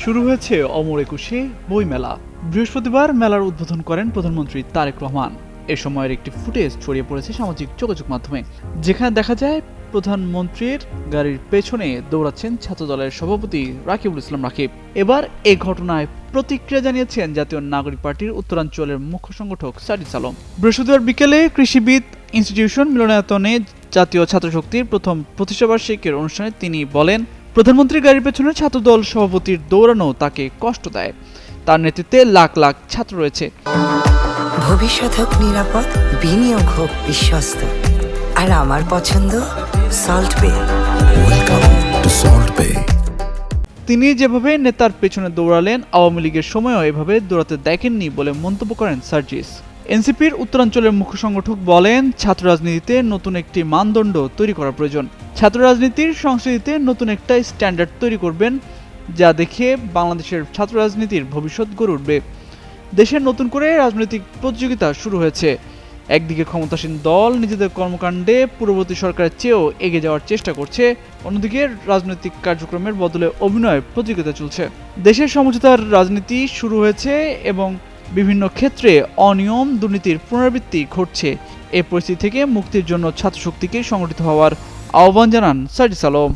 শুরু হয়েছে অমর একুশে বইমেলা। বৃহস্পতিবার মেলার উদ্বোধন করেন প্রধানমন্ত্রী তারেক রহমান। এ সময়ের একটি ফুটেজ ছড়িয়ে পড়েছে সামাজিক যোগাযোগ মাধ্যমে, যেখানে দেখা যায় প্রধানমন্ত্রীর গাড়ির পেছনে দৌড়াচ্ছেন ছাত্রদলের সভাপতি রাকিবুল ইসলাম রাকিব। এবার এই ঘটনায় প্রতিক্রিয়া জানিয়েছেন জাতীয় নাগরিক পার্টির উত্তরাঞ্চলের মুখ্য সংগঠক সাজিদ আলম। বৃহস্পতিবার বিকেলে কৃষিবিদ ইনস্টিটিউশন মিলনায়তনে জাতীয় ছাত্রশক্তির প্রথম প্রতিষ্ঠাবার্ষিকীর অনুষ্ঠানে তিনি বলেন, প্রধানমন্ত্রীর গাড়ির পেছনে ছাত্রদল সভাপতির দৌড়ানো তাকে কষ্ট দেয়। তার নেতৃত্বে লাখ লাখ ছাত্র রয়েছে। ভবিষ্যৎ হোক নিরাপদ, বিনিয়োগ হোক বিশ্বস্ত, আর আমার পছন্দ সল্ট বে। ওয়েলকাম টু সল্ট বে। তিনি যেভাবে নেতার পেছনে দৌড়ালেন, আওয়ামী লীগের সময়ও এভাবে দৌড়াতে দেখেননি বলে মন্তব্য করেন সার্জিস। এনসিপির উত্তরাঞ্চলের মুখ্য সংগঠক বলেন, ছাত্র রাজনীতিতে নতুন একটি মানদণ্ড তৈরি করা প্রয়োজন। ছাত্র রাজনীতির সংস্কৃতিতে নতুন একটা স্ট্যান্ডার্ড তৈরি করবেন, যা দেখে বাংলাদেশের ছাত্র রাজনীতির ভবিষ্যৎ গড়ে উঠবে। দেশের নতুন করে রাজনৈতিক প্রতিযোগিতা শুরু হয়েছে। একদিকে ক্ষমতাসীন দল নিজেদের কর্মকাণ্ডে পূর্ববর্তী সরকারের চেয়েও এগিয়ে যাওয়ার চেষ্টা করছে, অন্যদিকে রাজনৈতিক কার্যক্রমের বদলে অভিনয় প্রতিযোগিতা চলছে। দেশের সমঝোতার রাজনীতি শুরু হয়েছে এবং বিভিন্ন ক্ষেত্রে অনিয়ম দুর্নীতির পুনরাবৃত্তি ঘটছে। এই পরিস্থিতি থেকে মুক্তির জন্য ছাত্রশক্তিকে সংগঠিত হওয়ার আহ্বান জানান সাজিদ আলম।